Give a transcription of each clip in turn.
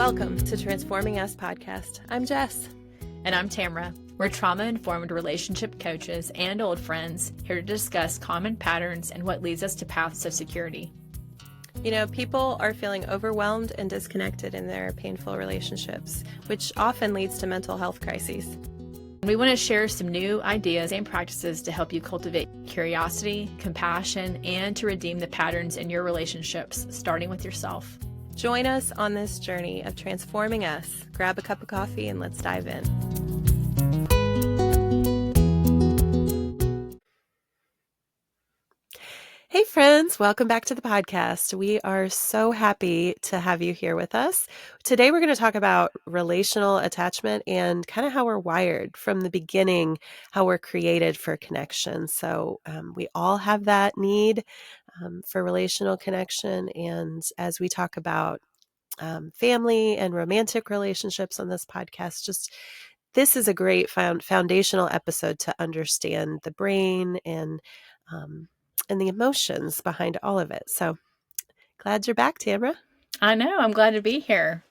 Welcome to Transforming Us podcast. I'm Jess. And I'm Tamara. We're trauma-informed relationship coaches and old friends here to discuss common patterns and what leads us to paths of security. You know, people are feeling overwhelmed and disconnected in their painful relationships, which often leads to mental health crises. We want to share some new ideas and practices to help you cultivate curiosity, compassion, and to redeem the patterns in your relationships, starting with yourself. Join us on this journey of transforming us. Grab a cup of coffee and let's dive in. Hey friends, welcome back to the podcast. We are so happy to have you here with us. Today we're going to talk about relational attachment and kind of how we're wired from the beginning, how we're created for connection. So we all have that need for relational connection. And as we talk about family and romantic relationships on this podcast, this is a great foundational episode to understand the brain and the emotions behind all of it. So glad you're back, Tamara. I know. I'm glad to be here.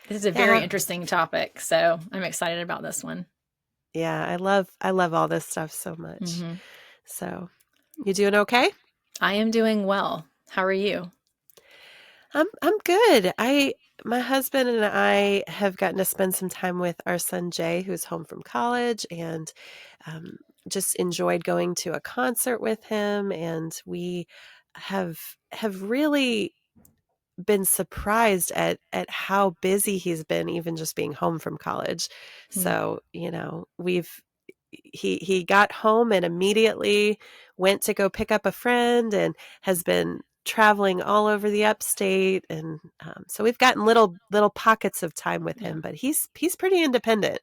This is a very interesting topic, so I'm excited about this one. Yeah, I love all this stuff so much. Mm-hmm. So, you doing okay? I am doing well. How are you? I'm good. My husband and I have gotten to spend some time with our son Jay, who's home from college, and just enjoyed going to a concert with him. And we have really been surprised at how busy he's been, even just being home from college. Mm-hmm. So, you know, he got home and immediately went to go pick up a friend and has been traveling all over the upstate. And so we've gotten little pockets of time with him, but he's pretty independent.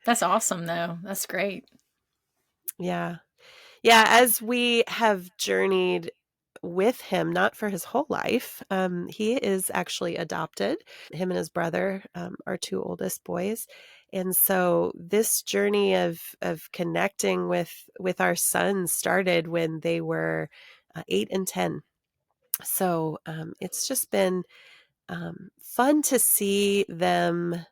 That's awesome though. That's great. Yeah. As we have journeyed with him, not for his whole life, he is actually adopted. Him and his brother are two oldest boys. And so this journey of connecting with our sons started when they were 8 and 10. So it's just been fun to see them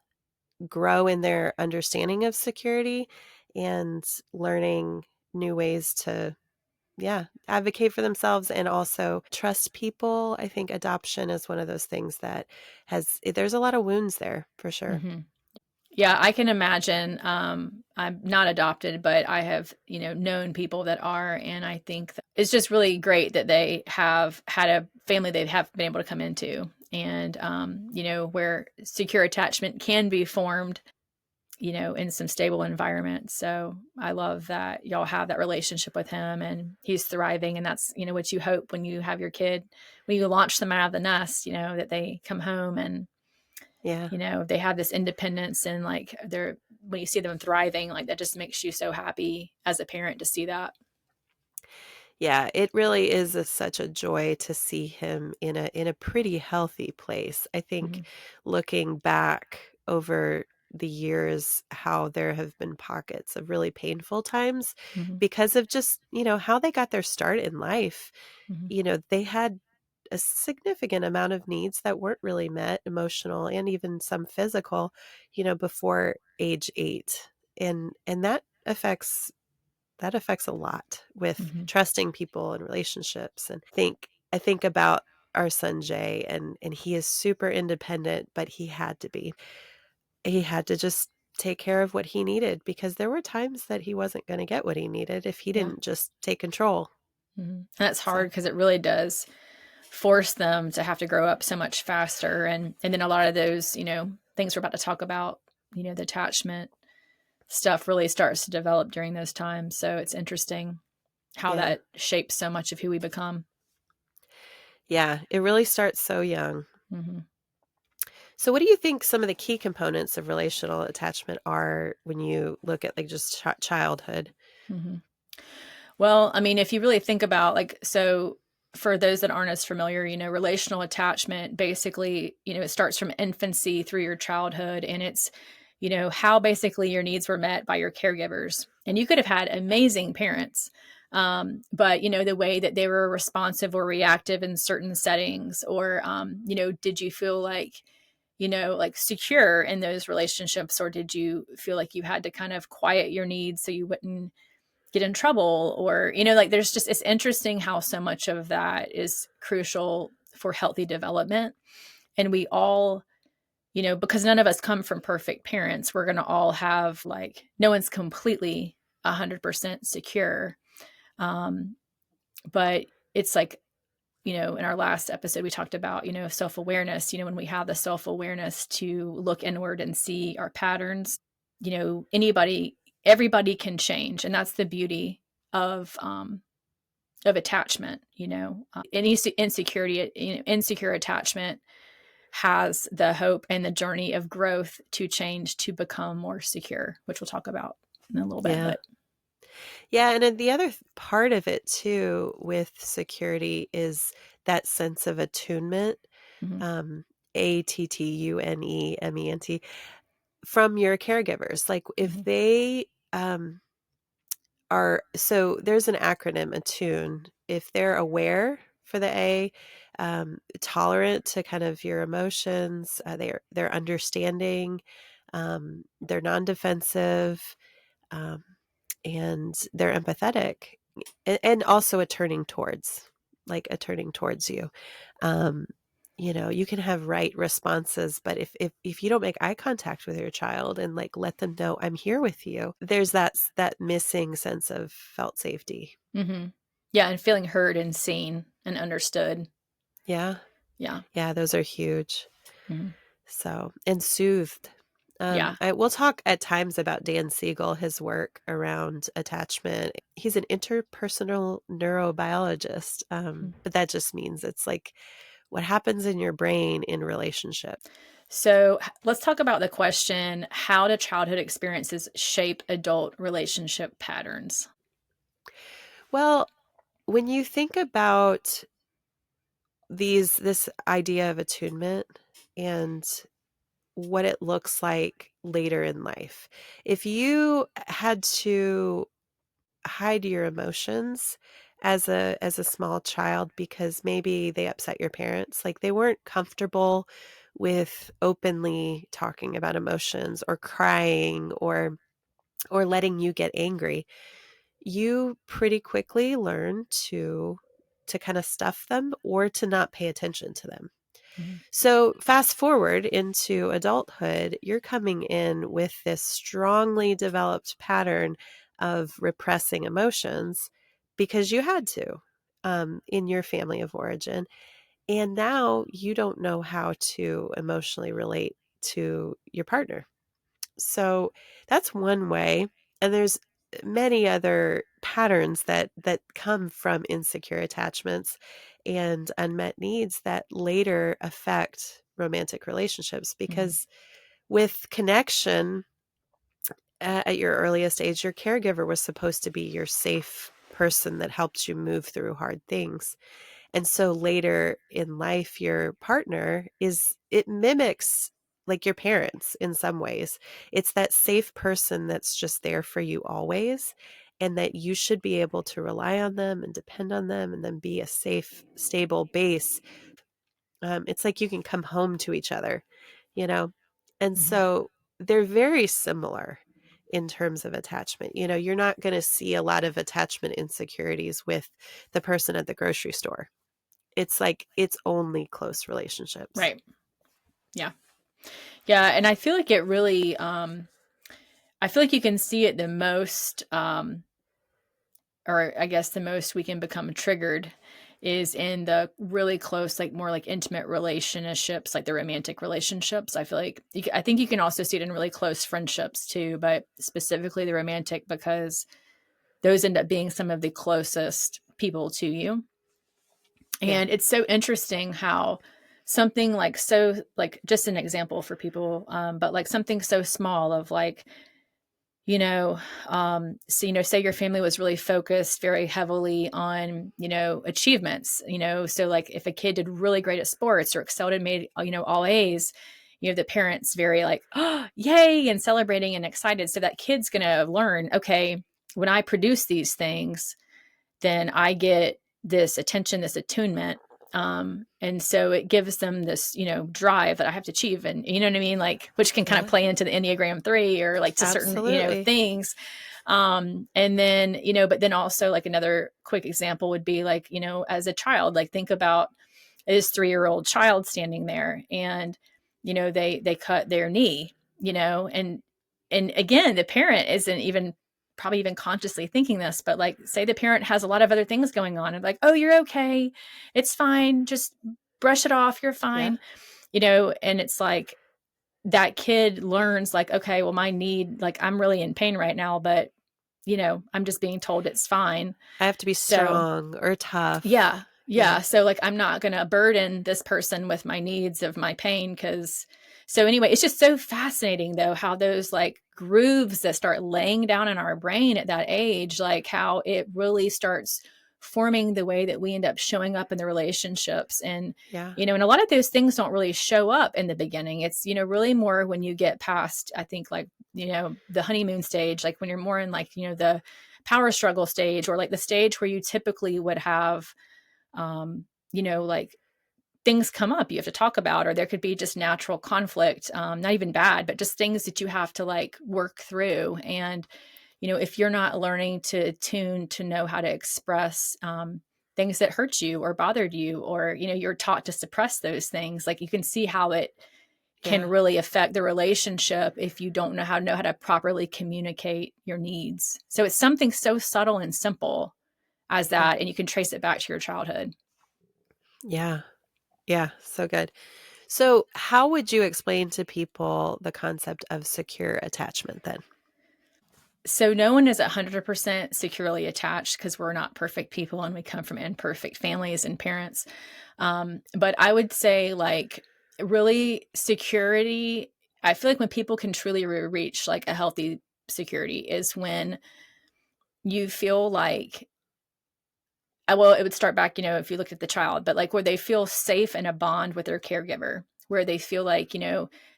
grow in their understanding of security and learning new ways to advocate for themselves and also trust people. I think adoption is one of those things that there's a lot of wounds there for sure. Mm-hmm. Yeah, I can imagine. I'm not adopted, but I have, known people that are, and I think that it's just really great that they have had a family they have been able to come into, and where secure attachment can be formed, in some stable environment. So I love that y'all have that relationship with him and he's thriving. And that's, what you hope when you have your kid, when you launch them out of the nest, that they come home and, they have this independence and when you see them thriving, that just makes you so happy as a parent to see that. Yeah, it really is such a joy to see him in a pretty healthy place. I think looking back over the years, how there have been pockets of really painful times because of just, how they got their start in life. They had a significant amount of needs that weren't really met, emotional and even some physical, before age 8. And that affects a lot with trusting people and relationships. And I think about our son Jay, and he is super independent, but he had to just take care of what he needed, because there were times that he wasn't going to get what he needed if he didn't just take control. And that's hard because it really does force them to have to grow up so much faster. And then a lot of those, things we're about to talk about, the attachment stuff really starts to develop during those times. So it's interesting how that shapes so much of who we become. Yeah, it really starts so young. So what do you think some of the key components of relational attachment are when you look at just childhood? Well, I mean, if you really think about so for those that aren't as familiar, relational attachment, basically, it starts from infancy through your childhood, and it's, how basically your needs were met by your caregivers. And you could have had amazing parents, but, the way that they were responsive or reactive in certain settings, or, did you feel like, like secure in those relationships, or did you feel like you had to kind of quiet your needs so you wouldn't get in trouble? Or, like there's just, it's interesting how so much of that is crucial for healthy development. And we all, because none of us come from perfect parents, we're going to all have like, no one's completely 100% secure. Um, but it's like, in our last episode, we talked about, self-awareness, when we have the self-awareness to look inward and see our patterns, everybody can change. And that's the beauty of attachment, any insecurity, insecure attachment has the hope and the journey of growth to change, to become more secure, which we'll talk about in a little bit, Yeah. but Yeah, and then the other part of it too with security is that sense of attunement, mhm, um, attunement, from your caregivers. Like if mhm, they are so there's an acronym, attune. If they're aware for the A, tolerant to kind of your emotions, they're understanding, they're non-defensive, um, and they're empathetic, and also a turning towards you. Um, you can have right responses, but if you don't make eye contact with your child and like let them know I'm here with you, there's that missing sense of felt safety. mhm. Yeah, and feeling heard and seen and understood. Yeah. Yeah. Yeah, those are huge. Mhm. So, and soothed. Yeah. We'll talk at times about Dan Siegel, his work around attachment. He's an interpersonal neurobiologist, Mhm. but that just means it's like what happens in your brain in relationship. So let's talk about the question, how do childhood experiences shape adult relationship patterns? Well, when you think about this idea of attunement and what it looks like later in life, if you had to hide your emotions as a small child because maybe they upset your parents, like they weren't comfortable with openly talking about emotions or crying or letting you get angry, you pretty quickly learn to kind of stuff them or to not pay attention to them. Mhm, So, fast forward into adulthood, you're coming in with this strongly developed pattern of repressing emotions because you had to, in your family of origin. And now you don't know how to emotionally relate to your partner. So that's one way. And there's many other patterns that come from insecure attachments and unmet needs that later affect romantic relationships mhm, because with connection at your earliest age, your caregiver was supposed to be your safe person that helped you move through hard things. And so later in life, your partner it mimics like your parents in some ways. It's that safe person that's just there for you always, and that you should be able to rely on them and depend on them and then be a safe, stable base. It's like you can come home to each other, you know? And mhm. so they're very similar in terms of attachment. You're not going to see a lot of attachment insecurities with the person at the grocery store. It's like it's only close relationships. Right. Yeah. Yeah, and I feel like it really I feel like you can see it the most or I guess the most we can become triggered is in the really close, like more like intimate relationships, like the romantic relationships. I feel like I think you can also see it in really close friendships too, but specifically the romantic because those end up being some of the closest people to you. Yeah. And it's so interesting how something like so like just an example for people, but like something so small of like so say your family was really focused very heavily on achievements, so like if a kid did really great at sports or excelled and made all A's, the parents very like, oh yay, and celebrating and excited, so that kid's gonna learn, okay, when I produce these things, then I get this attention, this attunement, And so it gives them this, drive that I have to achieve. And you know what I mean? Like, which can kind of Yeah, play into the Enneagram 3 or like to certain, absolutely. things. And then, but then also like another quick example would be like, as a child, like think about this 3-year-old child standing there and, they cut their knee, and again, the parent isn't even probably even consciously thinking this, but like say the parent has a lot of other things going on and like, oh, you're okay. It's fine. Just brush it off. You're Yeah. fine. And it's like that kid learns like, okay, well, my need, like I'm really in pain right now, but I'm just being told it's fine. I have to be So strong or tough. yeah. Yeah, Yeah. So like I'm not going to burden this person with my needs of my pain cuz so anyway, it's just so fascinating though how those like grooves that start laying down in our brain at that age, like how it really starts forming the way that we end up showing up in the relationships. And yeah, and a lot of those things don't really show up in the beginning. It's really more when you get past, I think, like the honeymoon stage, like when you're more in like the power struggle stage, or like the stage where you typically would have like things come up you have to talk about, or there could be just natural conflict, not even bad, but just things that you have to like work through. And if you're not learning to tune to know how to express things that hurt you or bothered you, or you're taught to suppress those things, like you can see how it can yeah, really affect the relationship if you don't know how to properly communicate your needs. So it's something so subtle and simple as yeah, that, and you can trace it back to your childhood. yeah, yeah, so good. So, how would you explain to people the concept of secure attachment then? So no one is 100% securely attached because we're not perfect people and we come from imperfect families and parents. But I would say, like, really security, I feel like when people can truly reach like a healthy security is when you feel like, well, it would start back, if you looked at the child, but like where they feel safe in a bond with their caregiver, where they feel like,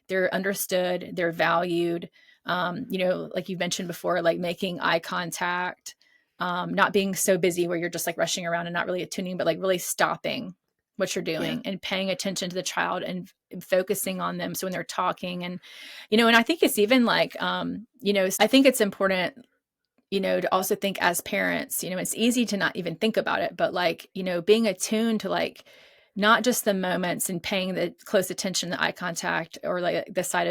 they're understood, they're valued. Like you mentioned before, like making eye contact, not being so busy where you're just like rushing around and not really attuning, but like really stopping what you're Yeah, doing and paying attention to the child and focusing on them. So when they're talking and, and I think it's even like, I think it's important, to also think as parents, it's easy to not even think about it, but like, being attuned to like not just the moments and paying the close attention, the eye contact, or like the sight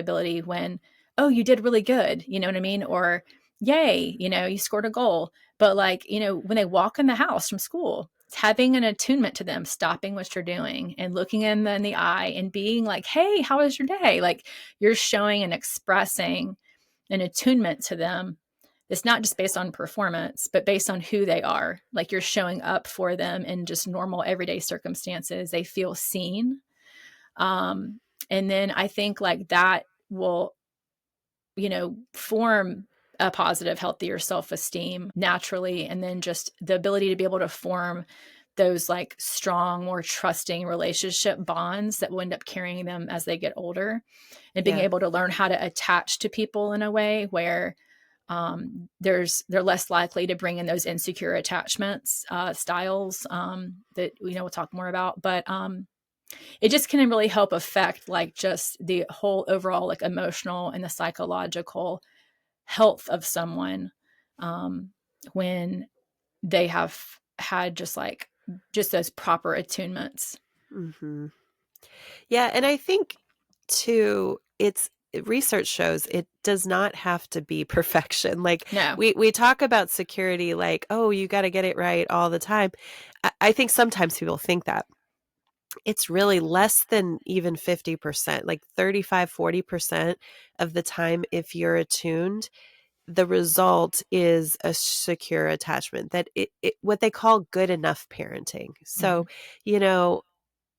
when, oh, you did really good, you know what I mean? Or yay, you scored a goal. But like, when they walk in the house from school, it's having an attunement to them, stopping what you're doing and looking them in the eye and being like, hey, how was your day? Like you're showing and expressing an attunement to them. It's not just based on performance, but based on who they are. Like you're showing up for them in just normal everyday circumstances. They feel seen. Um, and then I think like that will, form a positive, healthier self esteem naturally. And then just the ability to be able to form those like strong, more trusting relationship bonds that will end up carrying them as they get older, and being yeah, able to learn how to attach to people in a way where they're less likely to bring in those insecure attachments styles that we'll talk more about. But it just can really help affect like just the whole overall like emotional and the psychological health of someone, um, when they have had just those proper attunements. mhm. Yeah, and I think too, it's research shows it does not have to be perfection. Like No. we talk about security like, "Oh, you gotta get it right all the time." I think sometimes people think that. It's really less than even 50%, like 35-40% of the time if you're attuned, the result is a secure attachment that it what they call good enough parenting. So, Hmm. you know,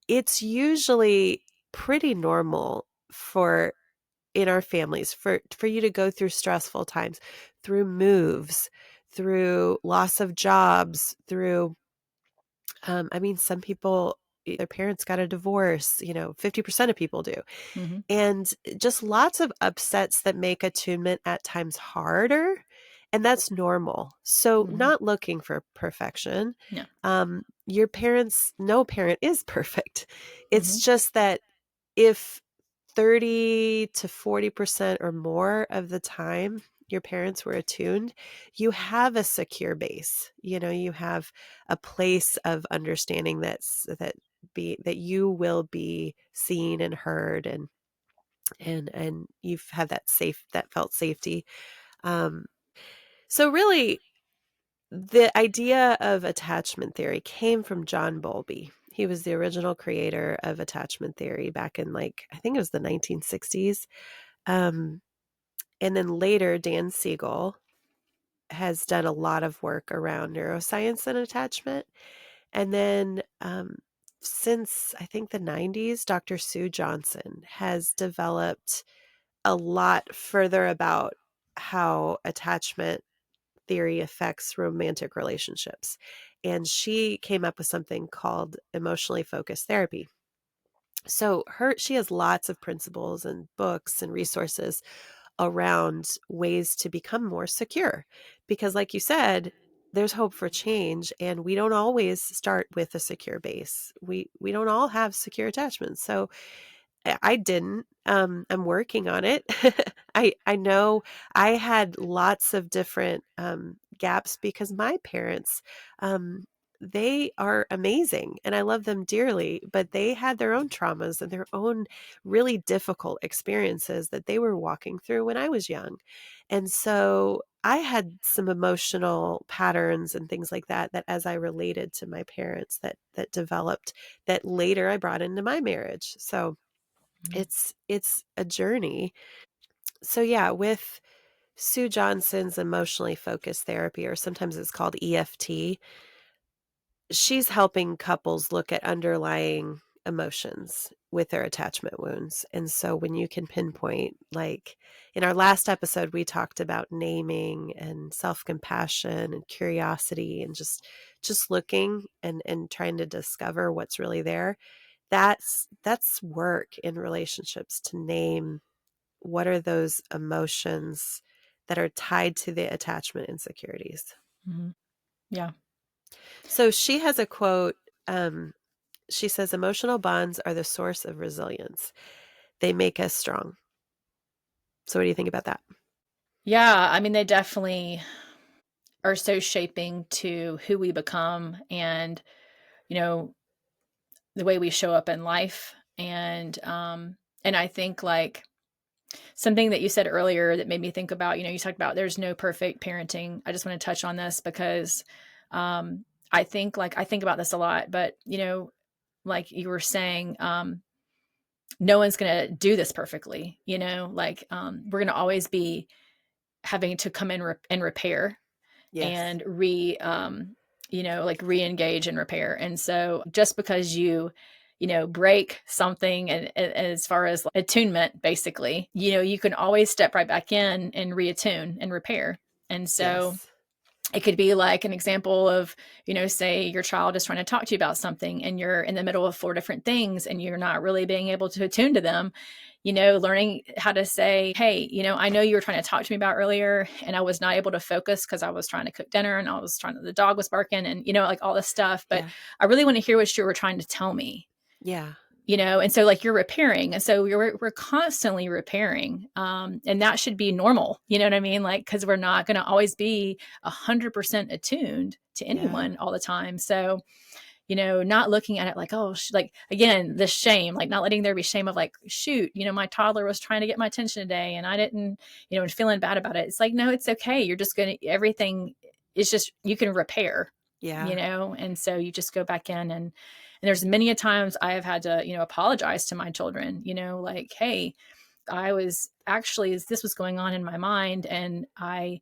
it's usually pretty normal for in our families for you to go through stressful times, through moves, through loss of jobs, through I mean some people their parents got a divorce, 50% of people do. Hmm. And just lots of upsets that make attunement at times harder. And that's normal. So, Mhm. not looking for perfection. Yeah. Your parents, no parent is perfect. It's Mhm. just that if 30 to 40% or more of the time your parents were attuned, you have a secure base. You have a place of understanding that you will be seen and heard, and you've had that felt safety. Um, so really, the idea of attachment theory came from John Bowlby. He was the original creator of attachment theory back in, like, I think it was the 1960s. Um, and then later, Dan Siegel has done a lot of work around neuroscience and attachment. And then since I think the 90s, Dr. Sue Johnson has developed a lot further about how attachment theory affects romantic relationships. And she came up with something called emotionally focused therapy. So she has lots of principles and books and resources around ways to become more secure, because like you said, there's hope for change, and we don't always start with a secure base. We don't all have secure attachments. So I didn't. I'm working on it. I know I had lots of different gaps because my parents, um, they are amazing and I love them dearly, but they had their own traumas and their own really difficult experiences that they were walking through when I was young. And so I had some emotional patterns and things like that, that as I related to my parents, that developed, that later I brought into my marriage. So Mhm. it's a journey. So yeah, with Sue Johnson's emotionally focused therapy, or sometimes it's called EFT, she's helping couples look at underlying emotions with their attachment wounds. And so when you can pinpoint, like in our last episode, we talked about naming and self-compassion and curiosity, and just looking and trying to discover what's really there. That's work in relationships, to name what are those emotions that are tied to the attachment insecurities. Mhm. Yeah. So she has a quote. She says, "Emotional bonds are the source of resilience. They make us strong." So what do you think about that? Yeah, I mean, they definitely are so shaping to who we become and, you know, the way we show up in life. And I think like something that you said earlier that made me think about, you talked about there's no perfect parenting. I just want to touch on this because I think like I think about this a lot, but like you were saying, no one's gonna do this perfectly, like we're gonna always be having to come in and repair Yes. and like re-engage and repair. And so just because you break something and as far as like attunement, basically, you can always step right back in and reattune and repair. And so Yes. it could be like an example of, say your child is trying to talk to you about something and you're in the middle of four different things and you're not really being able to attune to them, learning how to say, hey, I know you were trying to talk to me about earlier and I was not able to focus because I was trying to cook dinner and the dog was barking and, like all this stuff. But Yeah. I really want to hear what you were trying to tell me. Yeah. And so like you're repairing, and so we're constantly repairing, and that should be normal, you know what I mean, like because we're not going to always be 100% attuned to Yeah. anyone all the time. So not looking at it like, oh, like again, the shame, like not letting there be shame of like, shoot, my toddler was trying to get my attention today and I didn't, and feeling bad about it. It's like, no, it's okay, you're just gonna, everything is just, you can repair, Yeah. and so you just go back in and there's many a times I have had to, apologize to my children, like, hey, I was actually, this was going on in my mind and I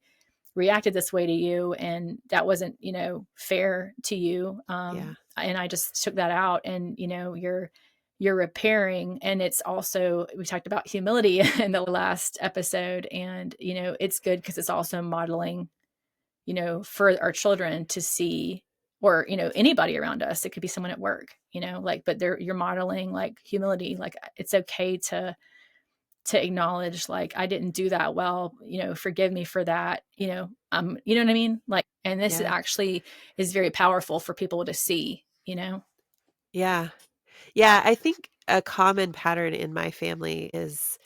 reacted this way to you and that wasn't, fair to you. Yeah. And I just took that out and, you're repairing. And it's also, we talked about humility in the last episode and, it's good because it's also modeling, for our children to see, or, anybody around us. It could be someone at work, like, but you're modeling like humility, like it's okay to acknowledge, like, I didn't do that well, forgive me for that, you know what I mean? Like, and this Yeah. actually is very powerful for people to see. Yeah. Yeah, I think a common pattern in my family is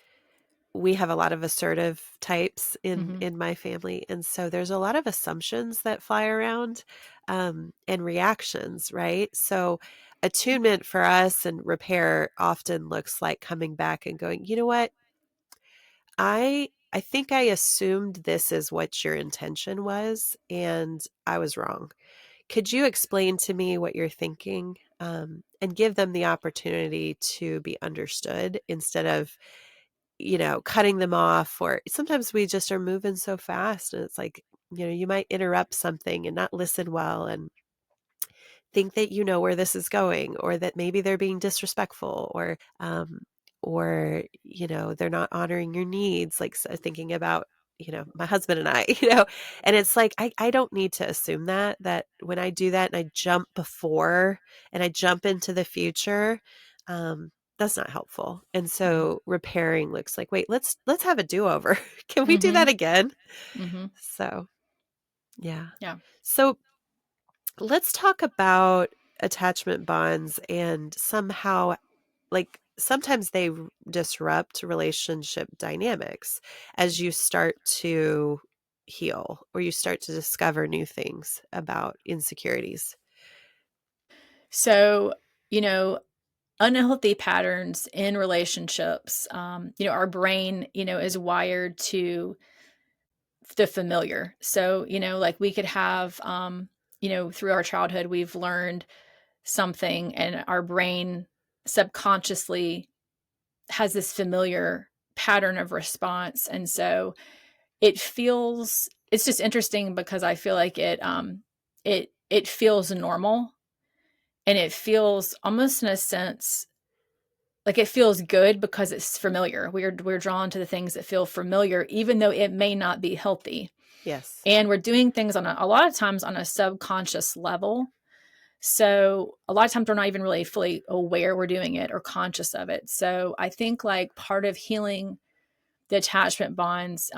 we have a lot of assertive types Mhm. in my family, and so there's a lot of assumptions that fly around, and reactions, right? So, attunement for us and repair often looks like coming back and going, "You know what? I think I assumed this is what your intention was, and I was wrong. Could you explain to me what you're thinking?" And give them the opportunity to be understood instead of, cutting them off. Or sometimes we just are moving so fast and it's like, you might interrupt something and not listen well and think that you know where this is going, or that maybe they're being disrespectful, or they're not honoring your needs, like, so thinking about my husband and I, and it's like I don't need to assume that when I do that and I jump before and I jump into the future, that's not helpful. And Mhm. so repairing looks like, wait, let's have a do-over. Can we do that Mhm. again? Mhm. So yeah. Yeah. So let's talk about attachment bonds and somehow, like, sometimes they disrupt relationship dynamics as you start to heal or you start to discover new things about insecurities. So, you know, unhealthy patterns in relationships, our brain, is wired to the familiar. So, like we could have, through our childhood, we've learned something and our brain subconsciously has this familiar pattern of response. And so it's just interesting because I feel like it feels normal, and it feels almost in a sense like it feels good because it's familiar. We're drawn to the things that feel familiar, even though it may not be healthy. Yes. And we're doing things on a lot of times on a subconscious level. So a lot of times we're not even really fully aware we're doing it or conscious of it. So I think like part of healing the attachment bonds,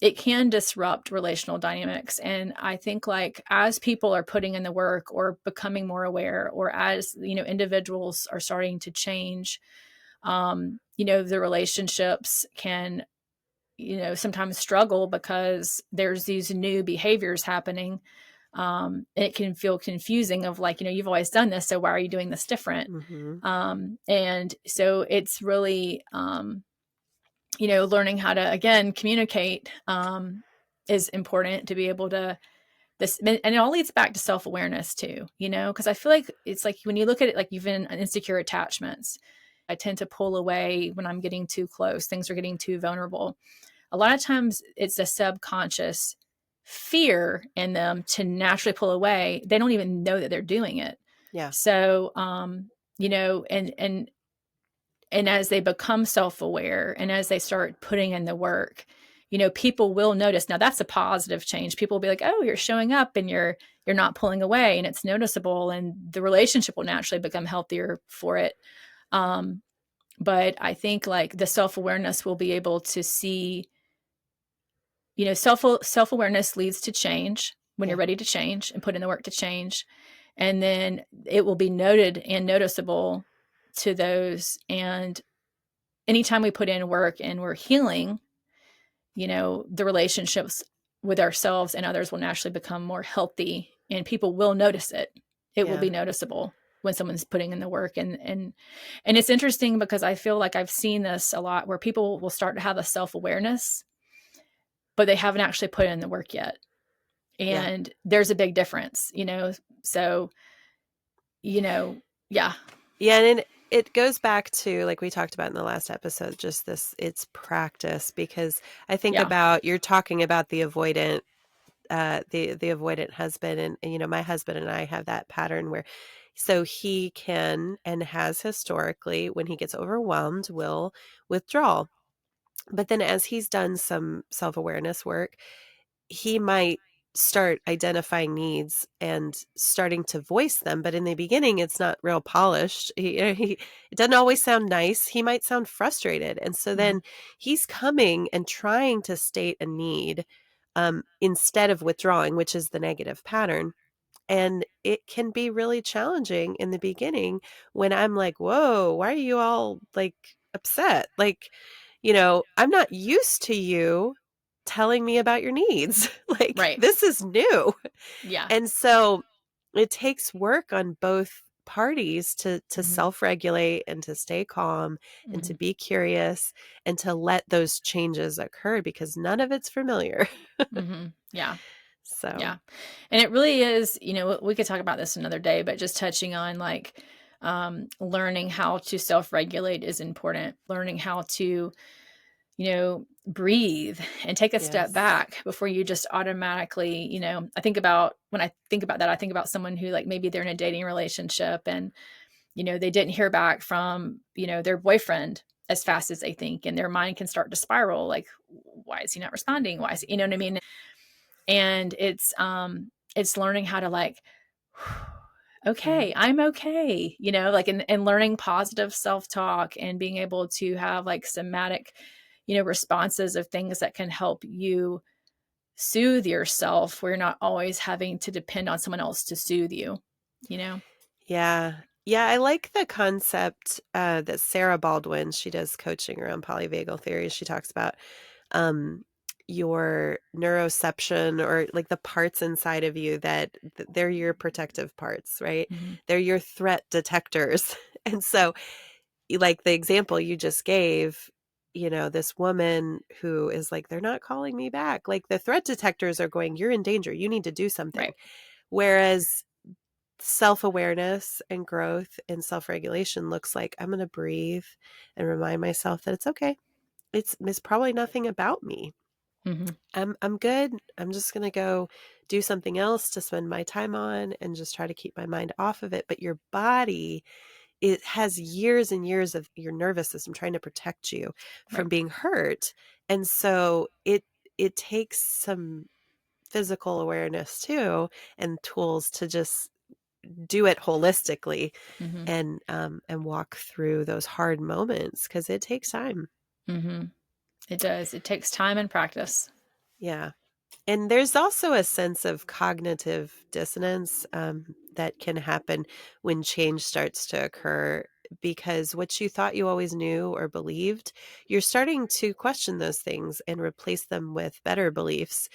it can disrupt relational dynamics. And I think like as people are putting in the work or becoming more aware, or as individuals are starting to change, the relationships can sometimes struggle because there's these new behaviors happening. And it can feel confusing of like, you've always done this, so why are you doing this different? Mhm. And so it's really learning how to again communicate is important to be able to this, and it all leads back to self-awareness too, because I feel like it's like when you look at it, like even insecure attachments, I tend to pull away when I'm getting too close, things are getting too vulnerable. A lot of times it's a subconscious fear in them to naturally pull away. They don't even know that they're doing it. Yeah. So and as they become self-aware and as they start putting in the work, people will notice. Now that's a positive change. People will be like, oh, you're showing up and you're not pulling away, and it's noticeable, and the relationship will naturally become healthier for it. um, but I think like the self-awareness will be able to see, self-awareness leads to change when you're Yeah. ready to change and put in the work to change, and then it will be noted and noticeable to those. And anytime we put in work and we're healing, the relationships with ourselves and others will naturally become more healthy, and people will notice it. It will Yeah. be noticeable when someone's putting in the work. And it's interesting because I feel like I've seen this a lot where people will start to have a self-awareness, but they haven't actually put in the work yet. Yeah. And there's a big difference. So, you know, yeah. Yeah, and it goes back to, like we talked about in the last episode, just this, it's practice. Because I think Yeah. about, you're talking about the avoidant husband, and my husband and I have that pattern where, so he can and has historically, when he gets overwhelmed, will withdraw. But then as he's done some self-awareness work, he might start identifying needs and starting to voice them, but in the beginning, it's not real polished. It doesn't always sound nice. He might sound frustrated, and so Mhm. then he's coming and trying to state a need, instead of withdrawing, which is the negative pattern. And it can be really challenging in the beginning when I'm like, "Whoa, why are you all, like, upset?" Like, "I'm not used to you telling me about your needs." Like, Right. this is new. Yeah. And so it takes work on both parties to Mhm. self-regulate and to stay calm and to Mhm. be curious and to let those changes occur because none of it's familiar. Mhm. Yeah. So, Yeah. And it really is, we could talk about this another day, but just touching on like learning how to self-regulate is important. Learning how to, breathe and take a step yes. back before you just automatically, I think about when I think about that, I think about someone who like maybe they're in a dating relationship and, they didn't hear back from, their boyfriend as fast as they think. And their mind can start to spiral like, why is he not responding? Why is he, you know what I mean? And it's learning how to like, Yeah. okay, I'm okay, like and learning positive self-talk and being able to have like somatic, responses of things that can help you soothe yourself where you're not always having to depend on someone else to soothe you, you know? Yeah. Yeah, I like the concept, that Sarah Baldwin, she does coaching around polyvagal theory. She talks about, um, your neuroception or, like, the parts inside of you that they're your protective parts, right? Mhm. They're your threat detectors. And so, like the example you just gave, this woman who is like, "They're not calling me back." Like, the threat detectors are going, "You're in danger. You need to do something." Right. Whereas self-awareness and growth and self-regulation looks like I'm gonna breathe and remind myself that it's okay. It's probably nothing about me. Mhm. I'm good. I'm just gonna go do something else to spend my time on and just try to keep my mind off of it. But your body, it has years and years of your nervous system trying to protect you Right. from being hurt. And so it takes some physical awareness too and tools to just do it holistically Mhm. and walk through those hard moments because it takes time. Mhm. It does. It takes time and practice. Yeah. And there's also a sense of cognitive dissonance that can happen when change starts to occur because what you thought you always knew or believed, you're starting to question those things and replace them with better beliefs.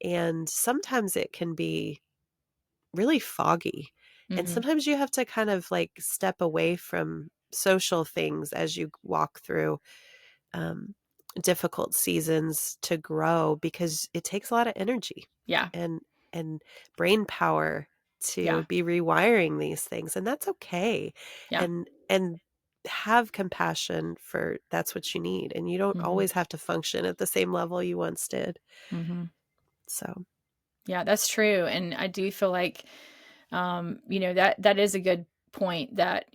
And sometimes it can be really foggy. And Mhm. sometimes you have to kind of like step away from social things as you walk through um, difficult seasons to grow because it takes a lot of energy Yeah. and and brain power to Yeah. be rewiring these things, and that's okay. Yeah. And have compassion for that's what you need, and you don't Mhm. always have to function at the same level you once did. Mhm. So Yeah, that's true, and I do feel like, that is a good point that,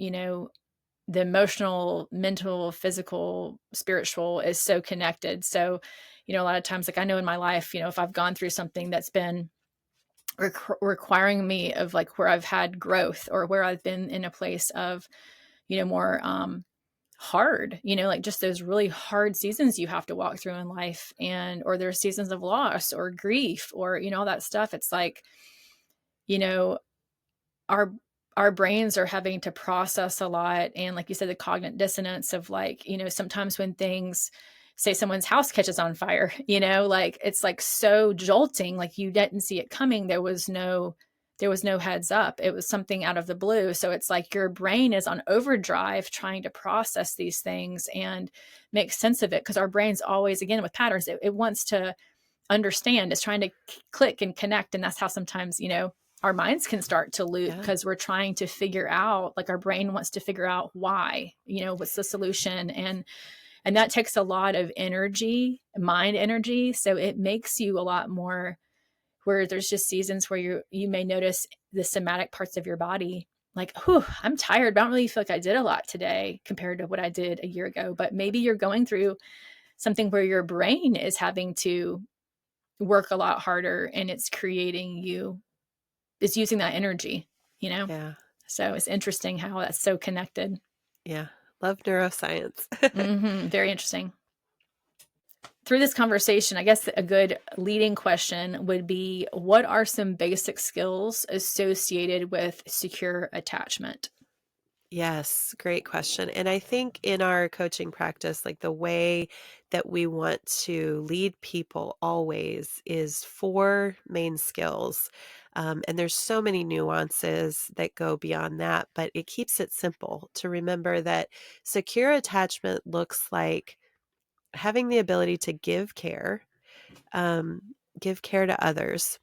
the emotional, mental, physical, spiritual is so connected. So, a lot of times, like I know in my life, if I've gone through something that's been requiring me of like where I've had growth or where I've been in a place of, more hard, like just those really hard seasons you have to walk through in life and or there's seasons of loss or grief or all that stuff. It's like, you know, our our brains are having to process a lot and like you said the cognitive dissonance of like sometimes when things say someone's house catches on fire like it's like so jolting like you didn't see it coming there was no heads up, it was something out of the blue, so it's like your brain is on overdrive trying to process these things and make sense of it because our brain's always again with patterns it wants to understand, is trying to click and connect. And that's how sometimes, our minds can start to loop yeah, because we're trying to figure out, like our brain wants to figure out why, what's the solution. And that takes a lot of energy, mind energy. So it makes you a lot more where there's just seasons where you may notice the somatic parts of your body like, whew, I'm tired, but I don't really feel like I did a lot today compared to what I did a year ago. But maybe you're going through something where your brain is having to work a lot harder, and it's creating you, it's using that energy, you know? Yeah. So it's interesting how that's so connected. Yeah. Love neuroscience. Very interesting. Through this conversation, I guess a good leading question would be, what are some basic skills associated with secure attachment? Yes, great question. And I think in our coaching practice, like the way that we want to lead people always is four main skills. And there's so many nuances that go beyond that, but it keeps it simple to remember that secure attachment looks like having the ability to um, give care to others,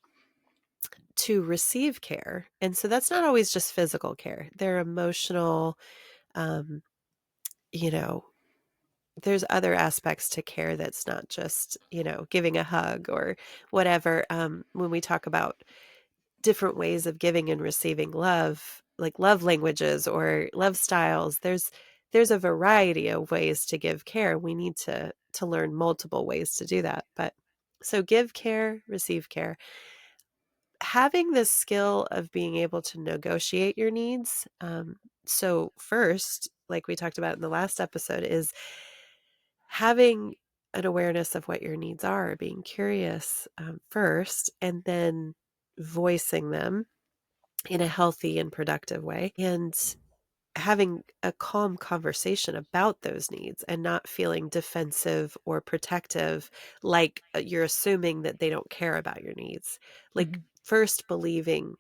to receive care. And so that's not always just physical care. They're emotional, um, you know, there's other aspects to care that's not just, giving a hug or whatever. When we talk about different ways of giving and receiving love, like love languages or love styles, there's a variety of ways to give care. We need to learn multiple ways to do that. But so give care, receive care. Having this skill of being able to negotiate your needs. So first, like we talked about in the last episode, is having an awareness of what your needs are, being curious first, and then voicing them in a healthy and productive way, and having a calm conversation about those needs and not feeling defensive or protective, like you're assuming that they don't care about your needs. Like, Mhm. first believing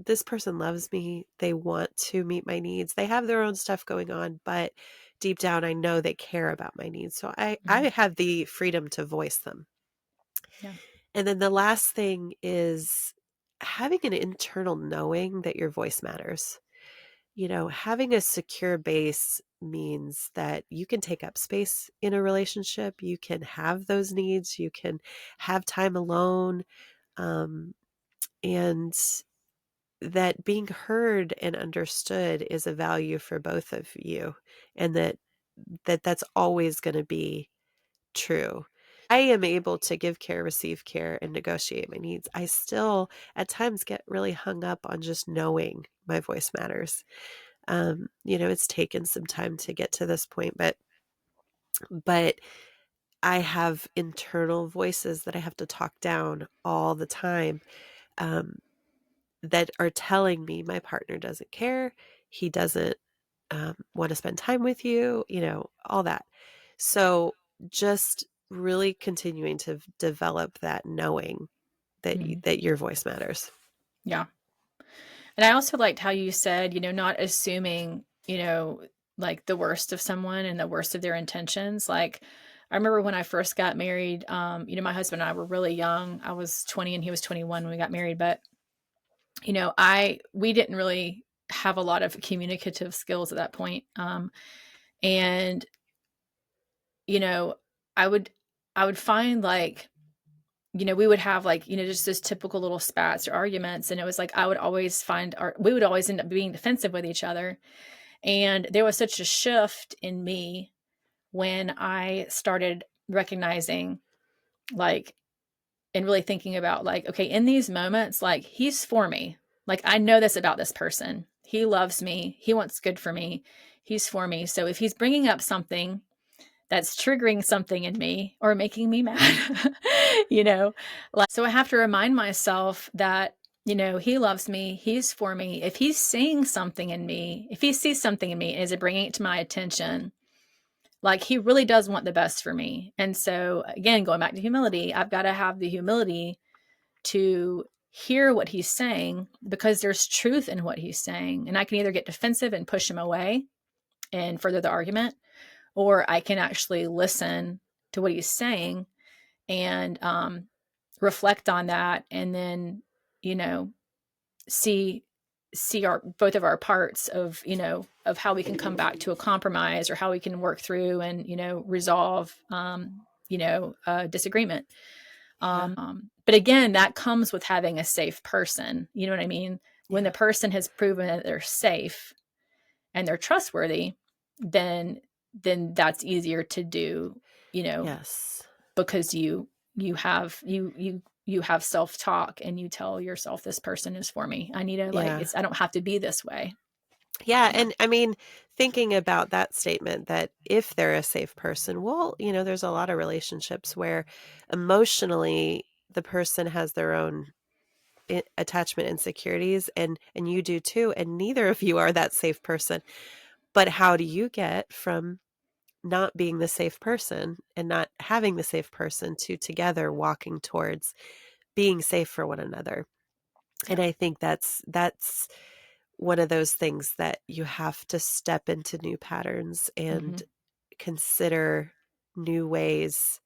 this person loves me, they want to meet my needs. They have their own stuff going on, but deep down I know they care about my needs. So I Mhm. have the freedom to voice them. Yeah. And then the last thing is having an internal knowing that your voice matters. Having a secure base means that you can take up space in a relationship, you can have those needs, you can have time alone, um, and that being heard and understood is a value for both of you, and that's always going to be true. I am able to give care, receive care, and negotiate my needs. I still at times get really hung up on just knowing my voice matters. It's taken some time to get to this point, but I have internal voices that I have to talk down all the time. Um, that are telling me my partner doesn't care, he doesn't want to spend time with you, all that. So just really continuing to develop that knowing that Mhm. that your voice matters. Yeah. And I also liked how you said, not assuming, like the worst of someone and the worst of their intentions. Like, I remember when I first got married, my husband and I were really young. I was 20 and he was 21 when we got married, but we didn't really have a lot of communicative skills at that point. And you know, I would I would find like, we would have like, just this typical little spats or arguments. And it was like I would always find our we would always end up being defensive with each other. And there was such a shift in me when I started recognizing, like, and really thinking about, like, okay, in these moments, like, he's for me. Like, I know this about this person. He loves me. He wants good for me. He's for me. So if he's bringing up something that's triggering something in me or making me mad, like, so I have to remind myself that, he loves me. He's for me. If he's seeing something in me, if he sees something in me and is it bringing it to my attention, like, he really does want the best for me. And so, again, going back to humility, I've got to have the humility to hear what he's saying, because there's truth in what he's saying. And I can either get defensive and push him away and further the argument, or I can actually listen to what he's saying and reflect on that, and then, you know, see our both of our parts of, of how we can come back to a compromise, or how we can work through and, resolve disagreement. Yeah. But again, that comes with having a safe person. You know what I mean? When Yeah. the person has proven that they're safe and they're trustworthy, then that's easier to do, you know, Yes. because you have you you have self-talk and you tell yourself, this person is for me. I need to like, Yeah. it's, I don't have to be this way. Yeah, Yeah. and I mean, thinking about that statement that if they're a safe person, well, there's a lot of relationships where emotionally the person has their own attachment insecurities and you do too, and neither of you are that safe person. But how do you get from not being the safe person and not having the safe person to together walking towards being safe for one another? And Yeah. I think that's one of those things that you have to step into new patterns Hmm. and consider new ways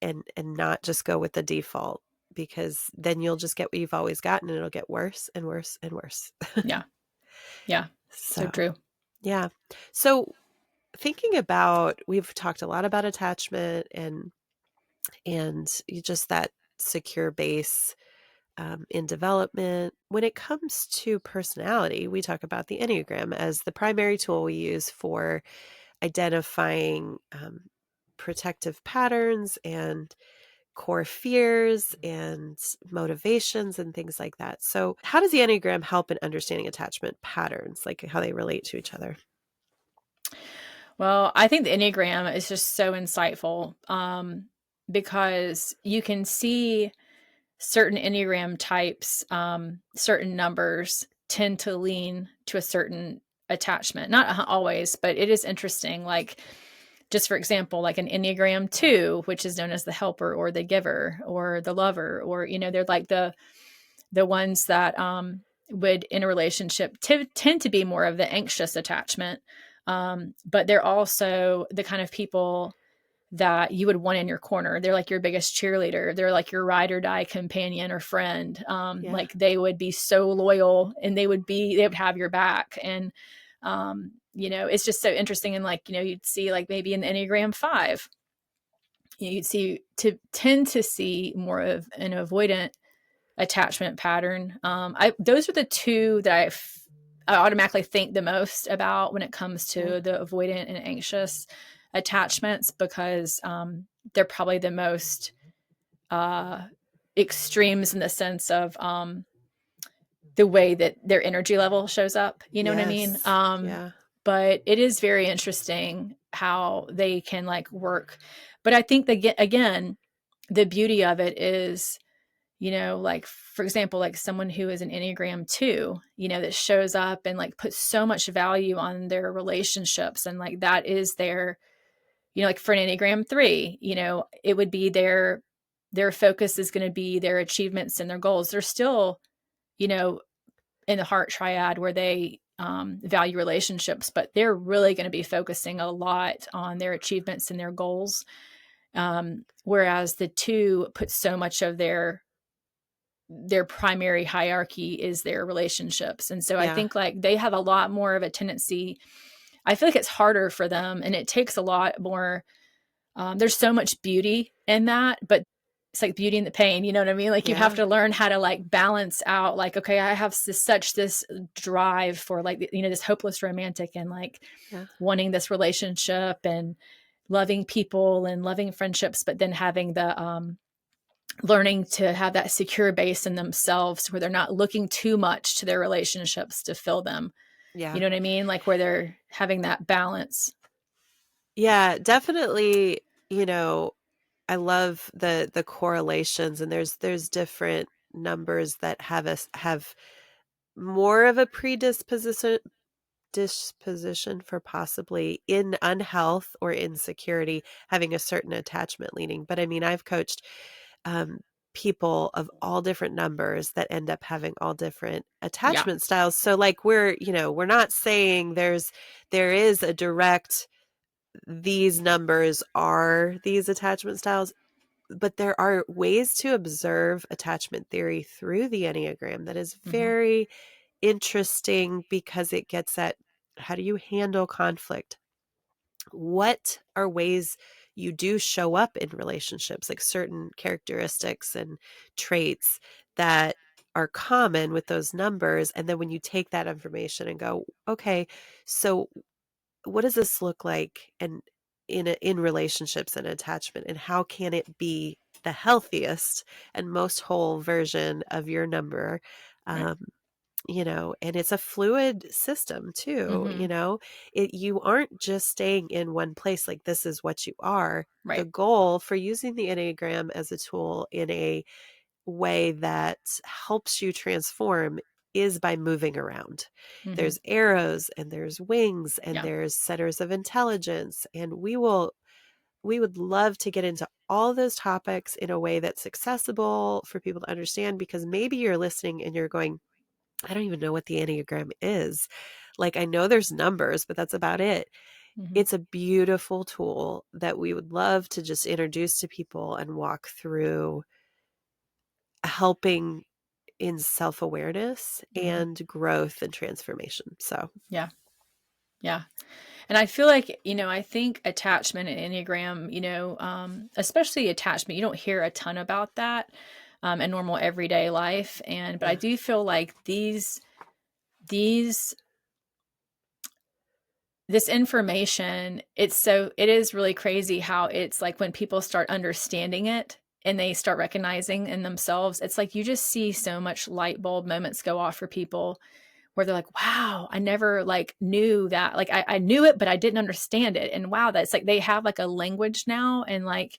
and not just go with the default, because then you'll just get what you've always gotten and it'll get worse and worse and worse. Yeah. Yeah. So So, true. yeah. So, thinking about, we've talked a lot about attachment and just that secure base in development. When it comes to personality, we talk about the Enneagram as the primary tool we use for identifying protective patterns and core fears and motivations and things like that. So, how does the Enneagram help in understanding attachment patterns, like how they relate to each other? Well, I think the Enneagram is just so insightful, because you can see certain Enneagram types, certain numbers tend to lean to a certain attachment. Not always, but it is interesting. Like, just for example, like an Enneagram 2, which is known as the helper or the giver or the lover, or, they're like the ones that would in a relationship tend to be more of the anxious attachment. But they're also the kind of people that you would want in your corner. They're like your biggest cheerleader. They're like your ride or die companion or friend. Yeah. Like they would be so loyal and they would have your back. And, it's just so interesting. And like, you'd see like maybe in the Enneagram 5, you'd see to tend to see more of an avoidant attachment pattern. Those are the two that I automatically think the most about when it comes Yeah. to the avoidant and anxious attachments, because they're probably the most uh, extremes in the sense of the way that their energy level shows up. You know what I mean? Yes. Yeah. But it is very interesting how they can like work. But I think that again, the beauty of it is, like for example, like someone who is an Enneagram 2, that shows up and like puts so much value on their relationships, and like that is their, like for an Enneagram 3, it would be their focus is going to be their achievements and their goals. They're still, you know, in the heart triad where they value relationships, but they're really going to be focusing a lot on their achievements and their goals. Whereas the 2 put so much of their primary hierarchy is their relationships. And so I Yeah. think like they have a lot more of a tendency. I feel like it's harder for them and it takes a lot more. There's so much beauty in that, but it's like beauty in the pain. You know what I mean? Like you have Yeah. to learn how to like balance out like, okay, I have this drive for like, this hopeless romantic and like Yeah. wanting this relationship and loving people and loving friendships, but then having the, learning to have that secure base in themselves where they're not looking too much to their relationships to fill them. You Yeah. know what I mean? Like where they're having that balance. Yeah, definitely, you know, I love the correlations, and there's different numbers that have more of a disposition for possibly in unhealth or insecurity having a certain attachment leaning. But I mean, I've coached um, people of all different numbers that end up having all different Yeah. attachment styles. So like we're not saying there is a direct, these numbers are these attachment styles, but there are ways to observe attachment theory through the Enneagram that is Hmm. very interesting because it gets at how do you handle conflict? What are ways you do show up in relationships, like certain characteristics and traits that are common with those numbers? And then when you take that information and go, okay, so what does this look like and in relationships and attachment, and how can it be the healthiest and most whole version of your number. Right. Um, and it's a fluid system too, Mhm. you aren't just staying in one place, like this is what you are. The Right. goal for using the Enneagram as a tool in a way that helps you transform is by moving around. Mhm. There's arrows and there's wings and Yeah. there's centers of intelligence. And we would love to get into all those topics in a way that's accessible for people to understand, because maybe you're listening and you're going, I don't even know what the Enneagram is. Like, I know there's numbers, but that's about it. Mhm. It's a beautiful tool that we would love to just introduce to people and walk through, helping in self-awareness Mhm. and growth and transformation. So, Yeah. Yeah. And I feel like, I think attachment and Enneagram, especially attachment, you don't hear a ton about that in normal everyday life. But I yeah. do feel like these, this information, it is really crazy how it's like when people start understanding it and they start recognizing in themselves, it's like you just see so much light bulb moments go off for people where they're like, wow, I never like knew that. Like I knew it, but I didn't understand it. And wow, that's like they have like a language now. And like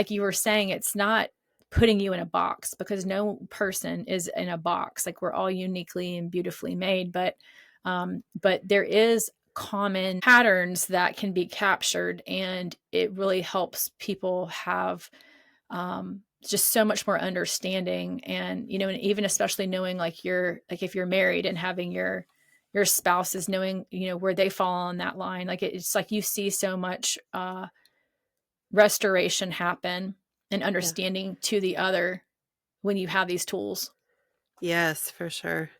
you were saying, it's not putting you in a box because no person is in a box. Like we're all uniquely and beautifully made. But there is common patterns that can be captured and it really helps people have just so much more understanding. And and even especially knowing like you're like if you're married and having your spouse is knowing where they fall on that line, like it's like you see so much restoration happen and Yeah. understanding to the other when you have these tools. Yes, for sure.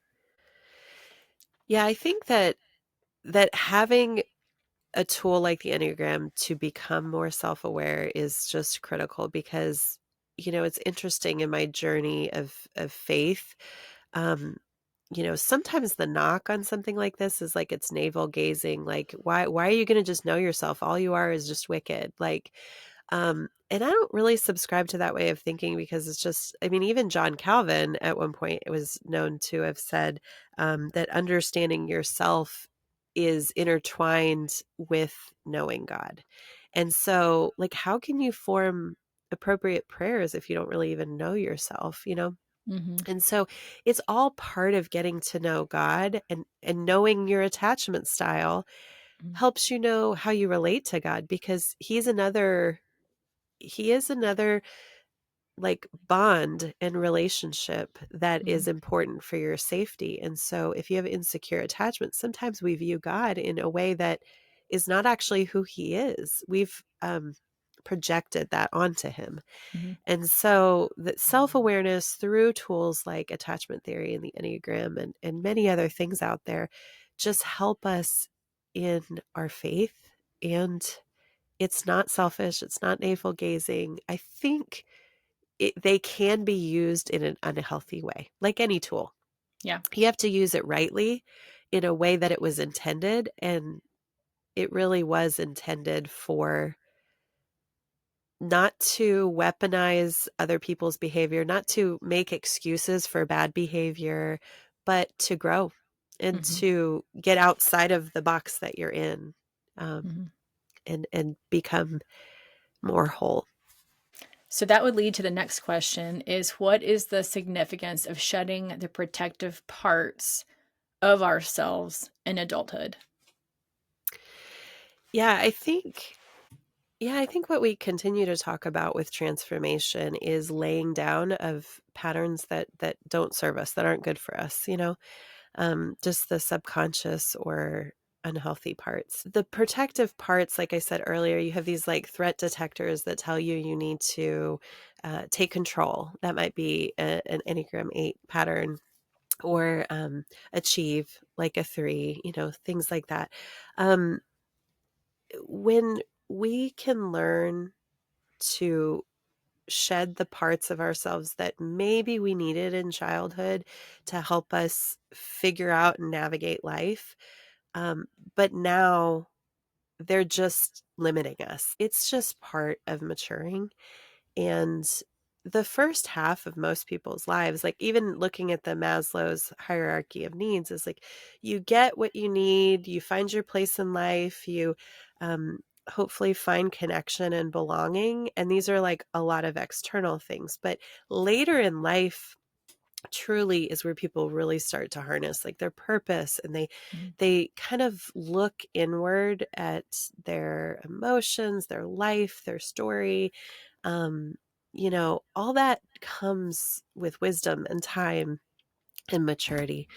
Yeah, I think that having a tool like the Enneagram to become more self-aware is just critical, because it's interesting in my journey of faith. um Sometimes the knock on something like this is like it's navel gazing, like why are you going to just know yourself? All you are is just wicked. Like, and I don't really subscribe to that way of thinking, because it's just, I mean, even John Calvin at one point was known to have said, that understanding yourself is intertwined with knowing God. And so, like, how can you form appropriate prayers if you don't really even know yourself, Hmm. And so it's all part of getting to know God, and knowing your attachment style helps you know how you relate to God, because he is another like bond and relationship that Hmm. is important for your safety. And so if you have insecure attachment, sometimes we view God in a way that is not actually who he is. We've projected that onto him. Hmm. And so that self-awareness through tools like attachment theory and the Enneagram and many other things out there just help us in our faith. And it's not selfish, it's not navel gazing. I think they can be used in an unhealthy way, like any tool. Yeah. You have to use it rightly in a way that it was intended. And it really was intended for not to weaponize other people's behavior, not to make excuses for bad behavior, but to grow and Hmm. to get outside of the box that you're in, um, Hmm. and become more whole. So that would lead to the next question is what is the significance of shedding the protective parts of ourselves in adulthood? Yeah, I think Yeah, I think what we continue to talk about with transformation is laying down of patterns that don't serve us, that aren't good for us, just the subconscious or unhealthy parts. The protective parts, like I said earlier, you have these like threat detectors that tell you you need to take control. That might be an Enneagram 8 pattern, or achieve, like a 3, things like that. Um, when we can learn to shed the parts of ourselves that maybe we needed in childhood to help us figure out and navigate life. Um, but now they're just limiting us. It's just part of maturing. And the first half of most people's lives, like even looking at the Maslow's hierarchy of needs, is like you get what you need, you find your place in life, you hopefully find connection and belonging. And these are like a lot of external things. But later in life, truly is where people really start to harness like their purpose, and Mhm. they kind of look inward at their emotions, their life, their story. um all that comes with wisdom and time and maturity.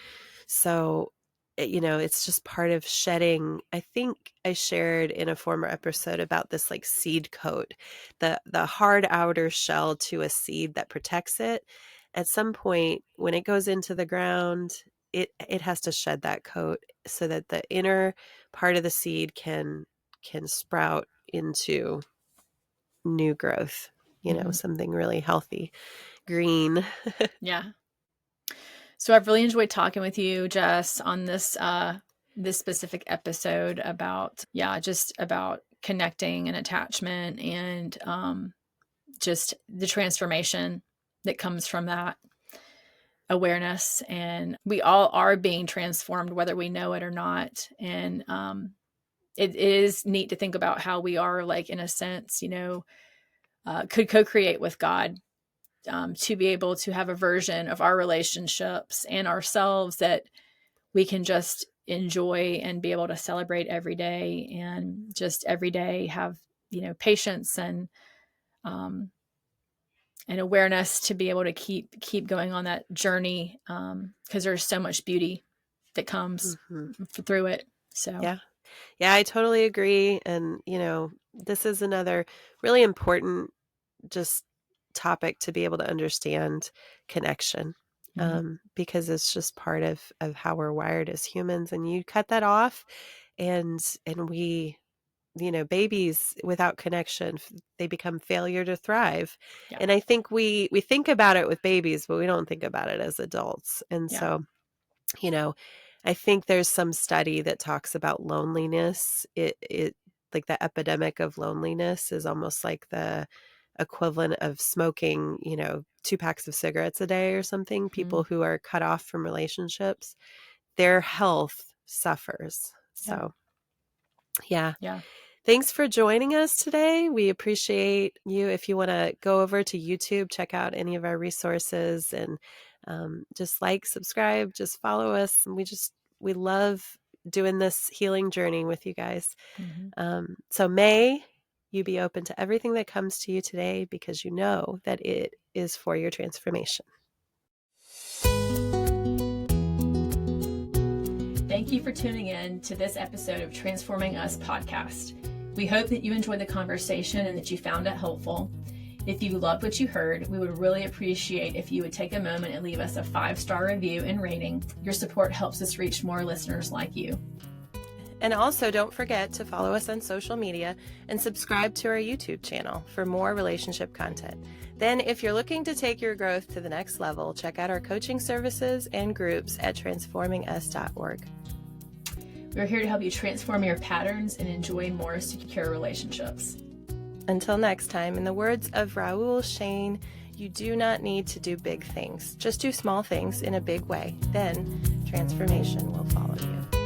So, it's just part of shedding. I think I shared in a former episode about this like seed coat, the hard outer shell to a seed that protects it. At some point when it goes into the ground, it has to shed that coat so that the inner part of the seed can sprout into new growth, Mhm. something really healthy, green. Yeah. So I've really enjoyed talking with you, Jess, on this specific episode about, yeah, just about connecting and attachment, and just the transformation that comes from that awareness. And we all are being transformed, whether we know it or not. And it is neat to think about how we are, like, in a sense, could co-create with God, to be able to have a version of our relationships and ourselves that we can just enjoy and be able to celebrate every day, and just every day have, patience um, and awareness to be able to keep going on that journey, because there's so much beauty that comes Mhm. through it. So, Yeah. Yeah, I totally agree. And, this is another really important just topic to be able to understand connection, mhm. because it's just part of how we're wired as humans. And you cut that off, and we, babies without connection, they become failure to thrive. Yeah, And I think we think about it with babies, but we don't think about it as adults. And yeah, so, you know, I think there's some study that talks about loneliness. It like the epidemic of loneliness is almost like the equivalent of smoking, 2 packs of cigarettes a day or something. People mm, who are cut off from relationships, their health suffers. yeah, So, yeah. yeah. Thanks for joining us today. We appreciate you. If you want to go over to YouTube, check out any of our resources, and just like, subscribe, just follow us. And we love doing this healing journey with you guys. Mhm. So may you be open to everything that comes to you today, because you know that it is for your transformation. Thank you for tuning in to this episode of Transforming Us podcast. We hope that you enjoyed the conversation and that you found it helpful. If you loved what you heard, we would really appreciate if you would take a moment and leave us a 5-star review and rating. Your support helps us reach more listeners like you. And also, don't forget to follow us on social media and subscribe to our YouTube channel for more relationship content. Then, if you're looking to take your growth to the next level, check out our coaching services and groups at transformingus.org. We're here to help you transform your patterns and enjoy more secure relationships. Until next time, in the words of Raoul Shane, you do not need to do big things. Just do small things in a big way. Then transformation will follow you.